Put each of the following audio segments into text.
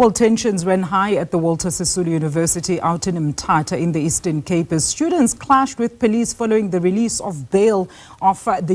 Well, tensions ran high at the Walter Sisulu University out in Mthatha in the Eastern Cape as students clashed with police following the release of bail of the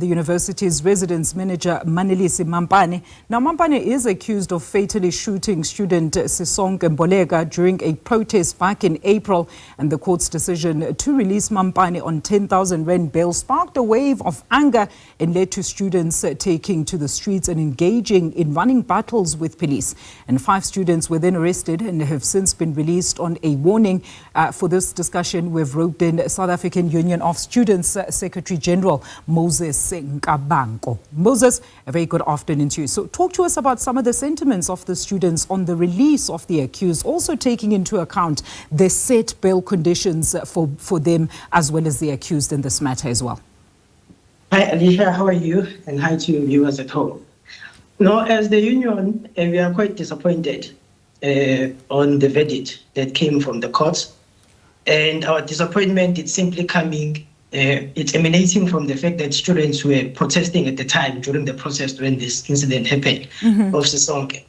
university's residence manager Manelisi Mampane. Now, Mampane is accused of fatally shooting student Sisonke Mbolekwa during a protest back in April, and the court's decision to release Mampane on 10,000 rand bail sparked a wave of anger and led to students taking to the streets and engaging in running battles with police. And 5 students were then arrested and have since been released on a warning. For this discussion, we've roped in South African Union of Students Secretary General Moses Nkambako. Moses, a very good afternoon to you. So talk to us about some of the sentiments of the students on the release of the accused, also taking into account the set bail conditions for them as well as the accused in this matter as well. Hi Alicia, how are you? And hi to your viewers at home. No, as the union, we are quite disappointed on the verdict that came from the courts. And our disappointment is simply it's emanating from the fact that students were protesting at the time during the protest when this incident happened of Sisonke.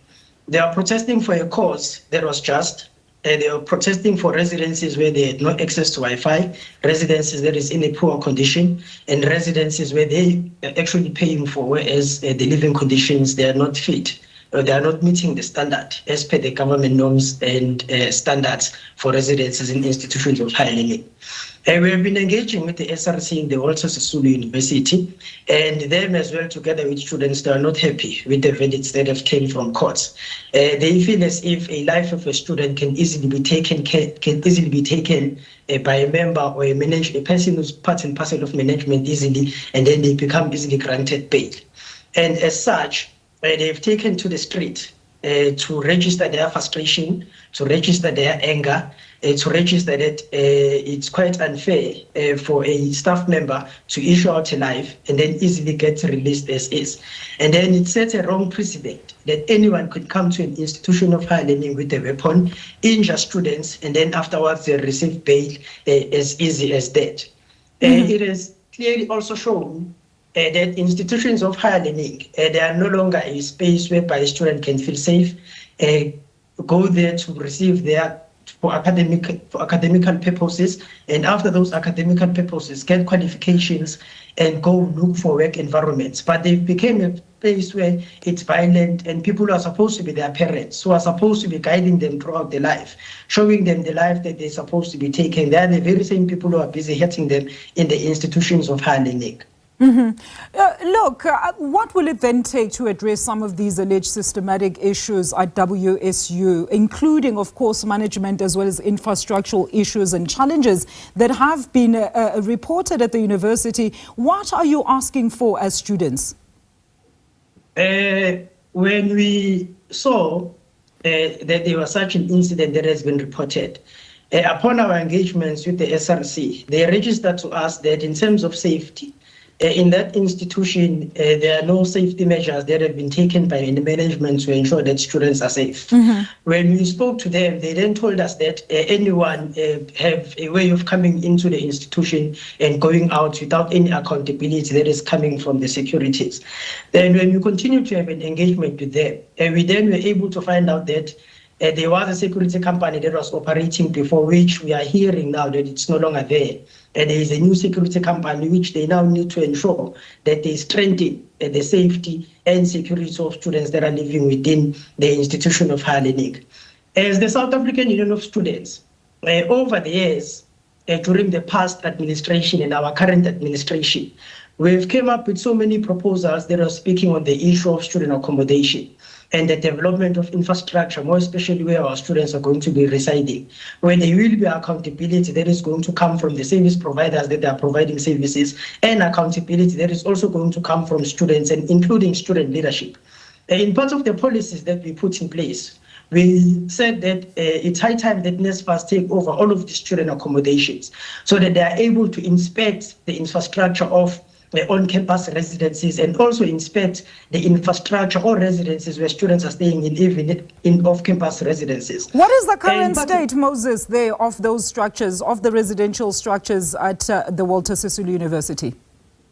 They are protesting for a cause that was just. They are protesting for residences where they had no access to Wi-Fi, residences that is in a poor condition, and residences where they are actually paying for, whereas the living conditions, they are not fit, or they are not meeting the standard as per the government norms and standards for residences in institutions of higher learning. We have been engaging with the SRC in the Walter Sisulu University, and them as well, together with students, they are not happy with the verdicts that have came from courts. They feel as if a life of a student can easily be taken by a member or a person who's part and parcel of management easily, and then they become easily granted bail. And as such, they've taken to the street to register their frustration, to register their anger, to register that it's quite unfair for a staff member to issue out a life and then easily get released as is. And then it sets a wrong precedent that anyone could come to an institution of higher learning with a weapon, injure students, and then afterwards they receive bail as easy as that. It is clearly also shown that institutions of higher learning, they are no longer a space whereby a student can feel safe, go there to receive for academical purposes, and after those academical purposes, get qualifications and go look for work environments. But they became a place where it's violent, and people who are supposed to be their parents, who are supposed to be guiding them throughout their life, showing them the life that they're supposed to be taking. They are the very same people who are busy hurting them in the institutions of higher learning. What will it then take to address some of these alleged systematic issues at WSU, including, of course, management as well as infrastructural issues and challenges that have been reported at the university? What are you asking for as students? When we saw that there was such an incident that has been reported, upon our engagements with the SRC, they registered to us that in terms of safety, in that institution, there are no safety measures that have been taken by the management to ensure that students are safe. When we spoke to them, they then told us that anyone have a way of coming into the institution and going out without any accountability that is coming from the securities. Then when we continued to have an engagement with them, we then were able to find out that there was a security company that was operating before, which we are hearing now that it's no longer there. And there is a new security company which they now need to ensure that they strengthen the safety and security of students that are living within the institution of higher learning. As the South African Union of Students, over the years, during the past administration and our current administration, we've come up with so many proposals that are speaking on the issue of student accommodation and the development of infrastructure, more especially where our students are going to be residing, where there will be accountability that is going to come from the service providers that are providing services, and accountability that is also going to come from students, and including student leadership. In part of the policies that we put in place, we said that it's high time that NSFAS take over all of the student accommodations so that they are able to inspect the infrastructure of on-campus residences and also inspect the infrastructure or residences where students are staying in, even in off-campus residences. What is the current state, Moses, there of those structures, of the residential structures at the Walter Sisulu University?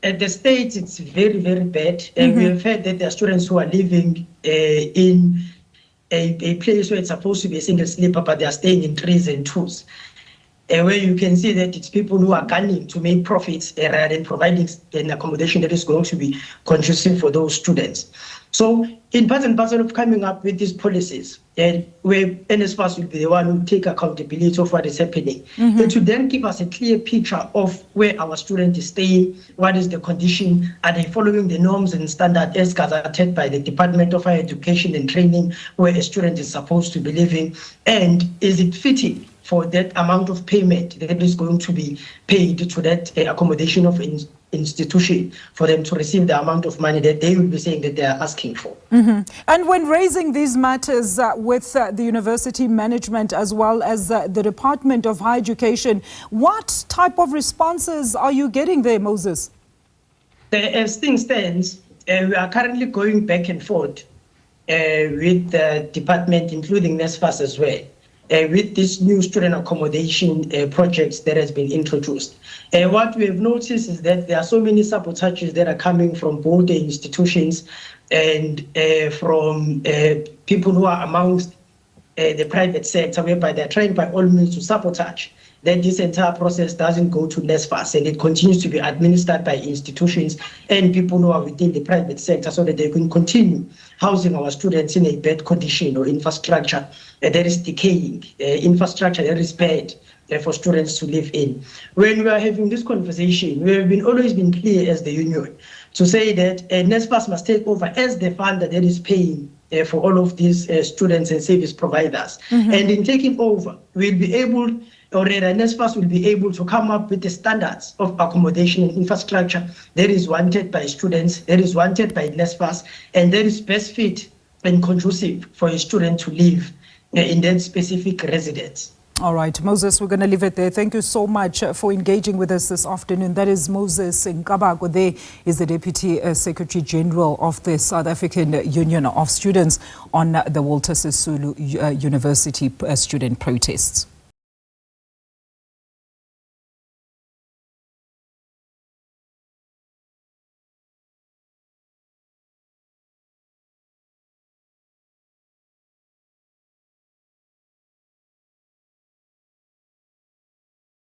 At the state, it's very, very bad. And we have heard that there are students who are living in a place where it's supposed to be a single sleeper, but they are staying in 3s and 2s. Where you can see that it's people who are gunning to make profits rather than providing an accommodation that is going to be conducive for those students. So in part and parcel of coming up with these policies, where NSFAS will be the one who take accountability of what is happening, it will then give us a clear picture of where our student is staying, what is the condition, are they following the norms and standards as gazetted by the Department of Higher Education and Training, where a student is supposed to be living, and is it fitting for that amount of payment that is going to be paid to that accommodation of institution for them to receive the amount of money that they will be saying that they are asking for. And when raising these matters with the university management as well as the Department of Higher Education, what type of responses are you getting there, Moses? As things stands, we are currently going back and forth with the department, including NSFAS as well, with this new student accommodation projects that has been introduced. What we have noticed is that there are so many sabotages that are coming from both the institutions and from people who are amongst the private sector, whereby they're trying by all means to sabotage that this entire process doesn't go to NSFAS and it continues to be administered by institutions and people who are within the private sector so that they can continue housing our students in a bad condition or infrastructure that is decaying, infrastructure that is bad for students to live in. When we are having this conversation, we have always been clear as the union to say that NSFAS must take over as the funder that is paying for all of these students and service providers. And in taking over, we'll be able, or rather NSFAS will be able to come up with the standards of accommodation and infrastructure that is wanted by students, that is wanted by NSFAS, and that is best fit and conducive for a student to live in that specific residence. All right, Moses, we're going to leave it there. Thank you so much for engaging with us this afternoon. That is Moses Nkambako. There is the Deputy Secretary General of the South African Union of Students on the Walter Sisulu University student protests.